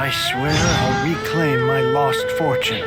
I swear I'll reclaim my lost fortune.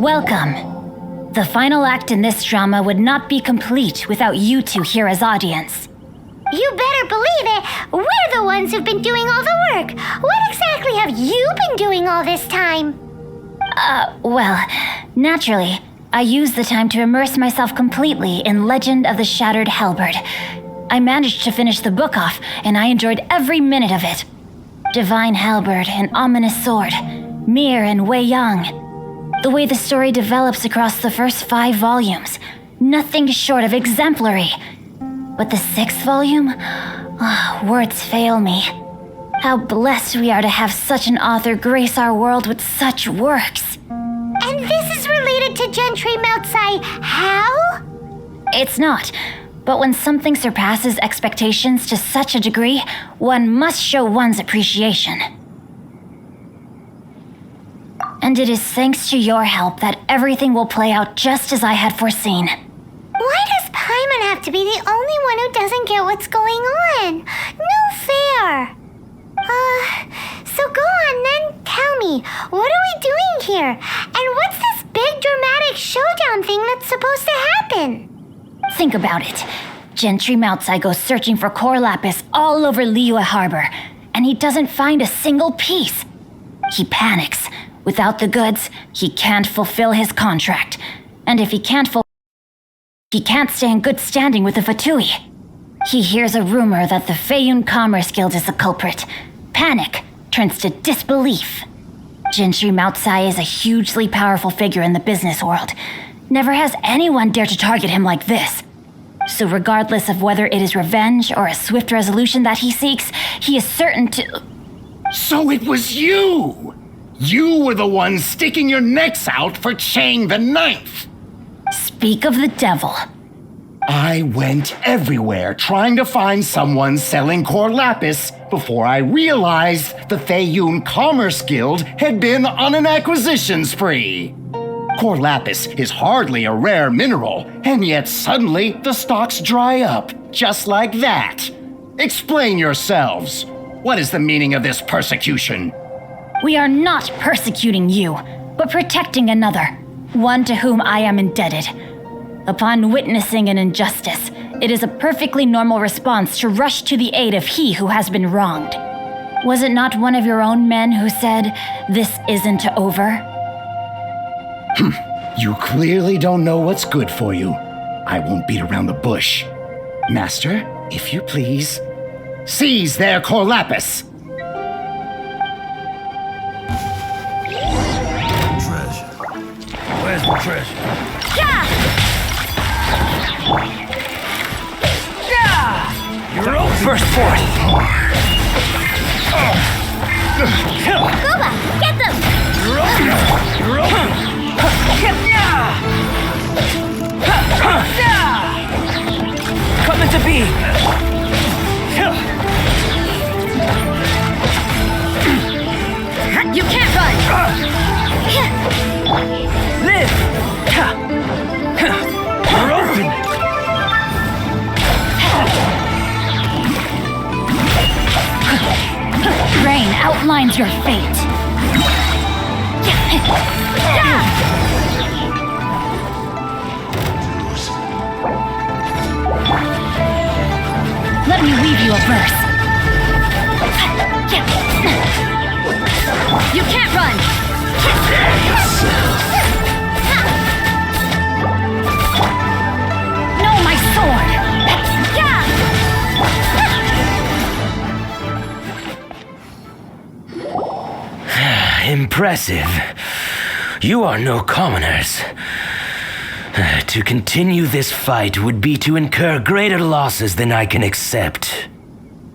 Welcome. The final act in this drama would not be complete without you two here as audience. You better believe it. We're the ones who've been doing all the work. What exactly have you been doing all this time? Well, naturally, I used the time to immerse myself completely in Legend of the Shattered Halberd. I managed to finish the book off, and I enjoyed every minute of it. Divine Halberd, an ominous sword, Mir and Wei Yang. The way the story develops across the first 5 volumes, nothing short of exemplary. But the 6th volume? Words fail me. How blessed we are to have such an author grace our world with such works. And this is related to Gentry Meltsai. How? It's not. But when something surpasses expectations to such a degree, one must show one's appreciation. And it is thanks to your help that everything will play out just as I had foreseen. Why does Paimon have to be the only one who doesn't get what's going on? No fair. So go on then, tell me, what are we doing here? And what's this big dramatic showdown thing that's supposed to happen? Think about it. Gentry Meltsai goes searching for core lapis all over Liyue Harbor, and he doesn't find a single piece. He panics. Without the goods, he can't fulfill his contract. And if he can't stay in good standing with the Fatui. He hears a rumor that the Feiyun Commerce Guild is the culprit. Panic turns to disbelief. Gentry Meltsai is a hugely powerful figure in the business world. Never has anyone dared to target him like this. So regardless of whether it is revenge or a swift resolution that he seeks, he is certain to... So it was you! You were the one sticking your necks out for Chang the Ninth! Speak of the devil. I went everywhere trying to find someone selling core lapis before I realized the Feiyun Commerce Guild had been on an acquisition spree. Core lapis is hardly a rare mineral, and yet suddenly the stocks dry up, just like that. Explain yourselves. What is the meaning of this persecution? We are not persecuting you, but protecting another, one to whom I am indebted. Upon witnessing an injustice, it is a perfectly normal response to rush to the aid of he who has been wronged. Was it not one of your own men who said, "This isn't over"? You clearly don't know what's good for you. I won't beat around the bush. Master, if you please, seize their core lapis. Where's the treasure? Yeah! You're open. First force. Goba, get them! You're open. You're open. Come into being. You can't run! Live. You're open. Rain outlines your fate. Let me weave you a verse. You can't run! No, my sword! Impressive. You are no commoners. To continue this fight would be to incur greater losses than I can accept.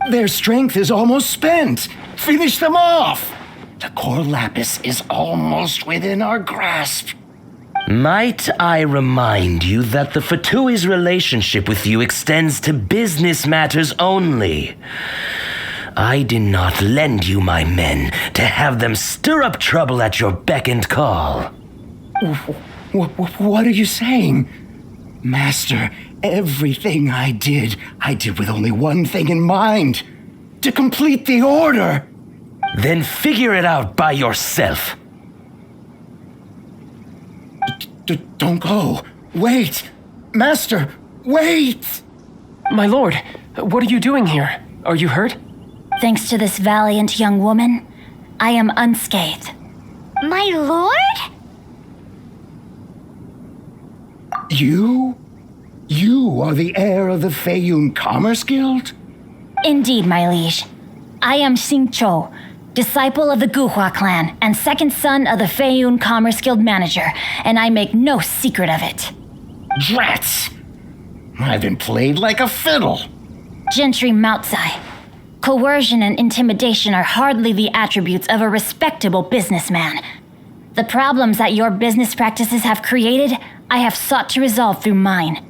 Their strength is almost spent. Finish them off. The core lapis is almost within our grasp. Might I remind you that the Fatui's relationship with you extends to business matters only? I did not lend you my men to have them stir up trouble at your beck and call. What are you saying? Master, everything I did with only one thing in mind. To complete the order. Then figure it out by yourself. Don't go. Wait. Master, wait. My lord, what are you doing here? Are you hurt? Thanks to this valiant young woman, I am unscathed. My lord? You? You are the heir of the Feiyun Commerce Guild? Indeed, my liege. I am Xingqiu, disciple of the Guhua clan and second son of the Feiyun Commerce Guild manager, and I make no secret of it. Drats! I've been played like a fiddle. Gentry Moutsai. Coercion and intimidation are hardly the attributes of a respectable businessman. The problems that your business practices have created, I have sought to resolve through mine.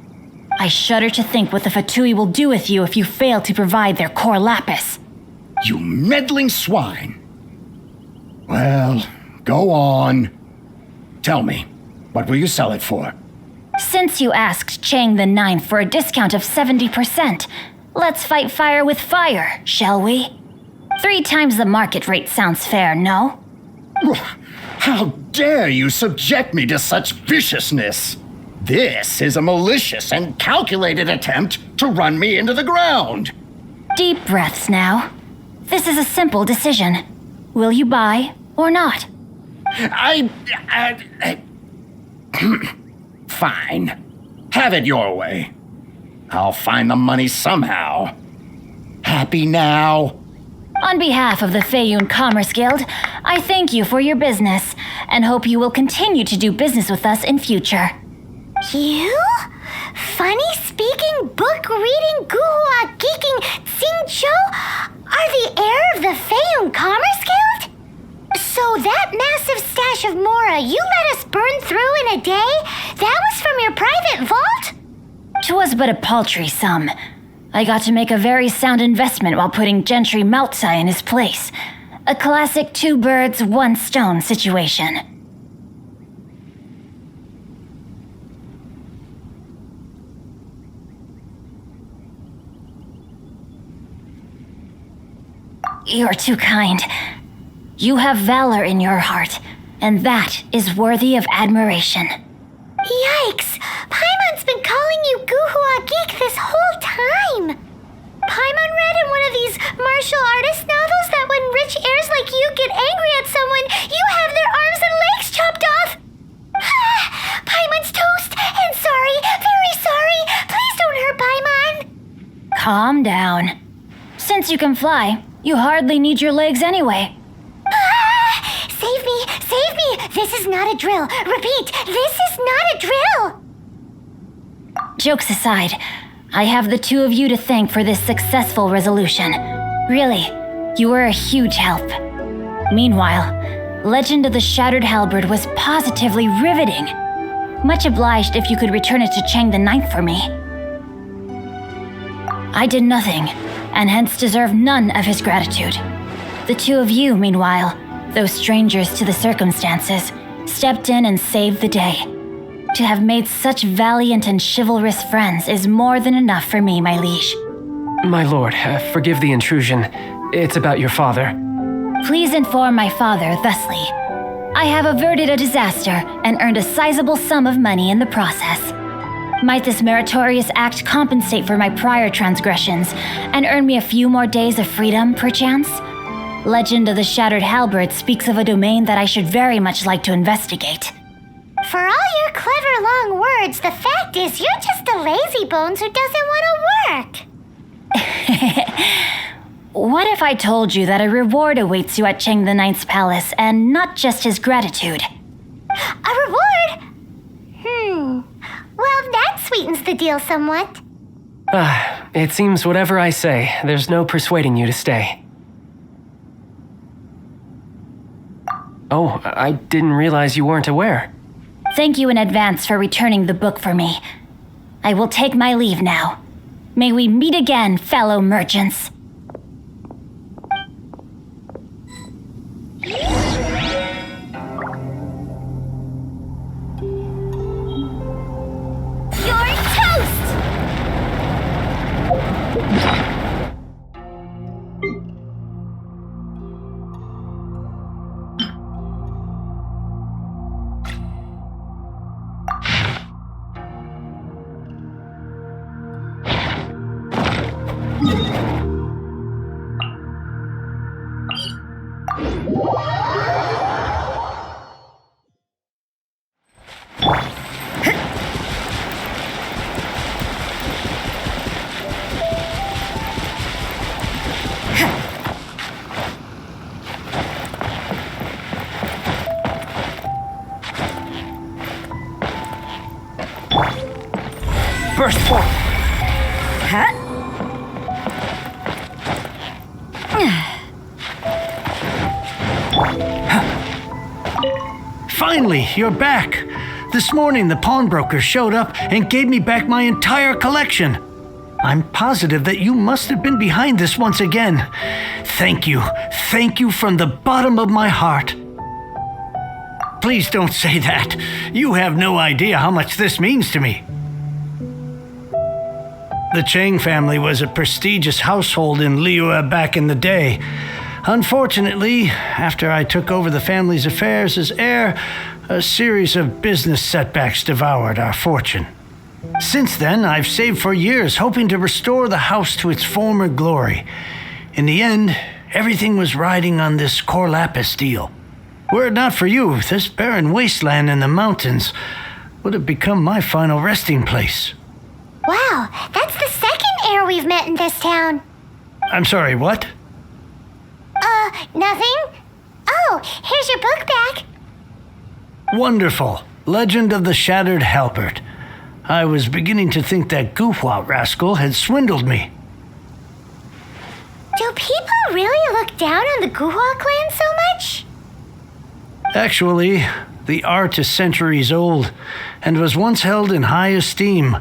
I shudder to think what the Fatui will do with you if you fail to provide their core lapis. You meddling swine. Well, go on. Tell me, what will you sell it for? Since you asked Chang the Ninth for a discount of 70%, let's fight fire with fire, shall we? 3 times the market rate sounds fair, no? How dare you subject me to such viciousness? This is a malicious and calculated attempt to run me into the ground. Deep breaths now. This is a simple decision. Will you buy or not? Fine. Have it your way. I'll find the money somehow. Happy now? On behalf of the Feiyun Commerce Guild, I thank you for your business and hope you will continue to do business with us in future. You? Funny speaking, book reading, guhua geeking Xingqiu are the heir of the Feiyun Commerce Guild? So that massive stash of Mora you let us burn through in a day, that was from your private vault? 'Twas but a paltry sum. I got to make a very sound investment while putting Gentry Moutsai in his place. A classic 2 birds, 1 stone situation. You're too kind. You have valor in your heart, and that is worthy of admiration. Yikes! Paimon's been calling you Guhua Geek this whole time! Paimon read in one of these martial artist novels that when rich heirs like you get angry at someone, you have their arms and legs chopped off! Paimon's toast! And sorry, very sorry! Please don't hurt Paimon! Calm down. Since you can fly, you hardly need your legs anyway. Save me! Save me! This is not a drill! Repeat, this is not a drill! Jokes aside, I have the 2 of you to thank for this successful resolution. Really, you were a huge help. Meanwhile, Legend of the Shattered Halberd was positively riveting. Much obliged if you could return it to Chang the Ninth for me. I did nothing, and hence deserve none of his gratitude. The 2 of you, meanwhile, though strangers to the circumstances, stepped in and saved the day. To have made such valiant and chivalrous friends is more than enough for me, my liege. My lord, forgive the intrusion. It's about your father. Please inform my father thusly. I have averted a disaster and earned a sizable sum of money in the process. Might this meritorious act compensate for my prior transgressions and earn me a few more days of freedom, perchance? Legend of the Shattered Halberd speaks of a domain that I should very much like to investigate. For all your clever long words, the fact is you're just a lazy bones who doesn't want to work. What if I told you that a reward awaits you at Chang the Ninth's palace, and not just his gratitude? A reward? the deal somewhat. It seems whatever I say, there's no persuading you to stay. Oh, I didn't realize you weren't aware. Thank you in advance for returning the book for me. I will take my leave now. May we meet again, fellow merchants. You're toast! Burst forth! Finally, you're back. This morning, the pawnbroker showed up and gave me back my entire collection. I'm positive that you must have been behind this once again. Thank you. Thank you from the bottom of my heart. Please don't say that. You have no idea how much this means to me. The Chang family was a prestigious household in Liyue back in the day. Unfortunately, after I took over the family's affairs as heir, a series of business setbacks devoured our fortune. Since then, I've saved for years, hoping to restore the house to its former glory. In the end, everything was riding on this Cor Lapis deal. Were it not for you, this barren wasteland in the mountains would have become my final resting place. Wow, that's the second heir we've met in this town. I'm sorry, what? Nothing? Oh, here's your book back. Wonderful. Legend of the Shattered Halberd. I was beginning to think that Guhua rascal had swindled me. Do people really look down on the Guhua clan so much? Actually, the art is centuries old and was once held in high esteem.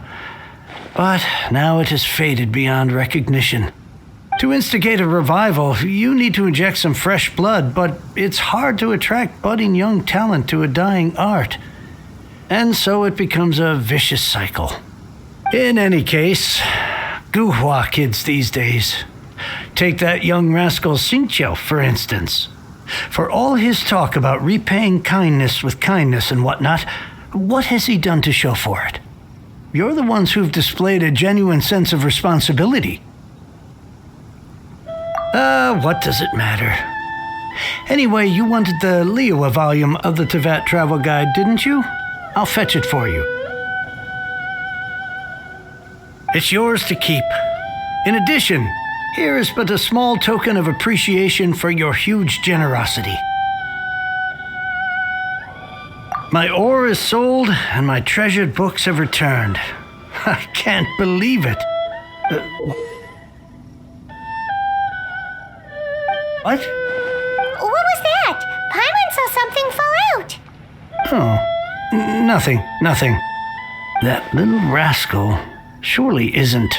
But now it has faded beyond recognition. To instigate a revival, you need to inject some fresh blood, but it's hard to attract budding young talent to a dying art. And so it becomes a vicious cycle. In any case, Guhua kids these days. Take that young rascal Xingqiu, for instance. For all his talk about repaying kindness with kindness and whatnot, what has he done to show for it? You're the ones who've displayed a genuine sense of responsibility. What does it matter? Anyway, you wanted the Liyue volume of the Tevat travel guide, didn't you? I'll fetch it for you. It's yours to keep. In addition, here is but a small token of appreciation for your huge generosity. My ore is sold, and my treasured books have returned. I can't believe it. What? What was that? Paimon saw something fall out. Oh, nothing. That little rascal surely isn't...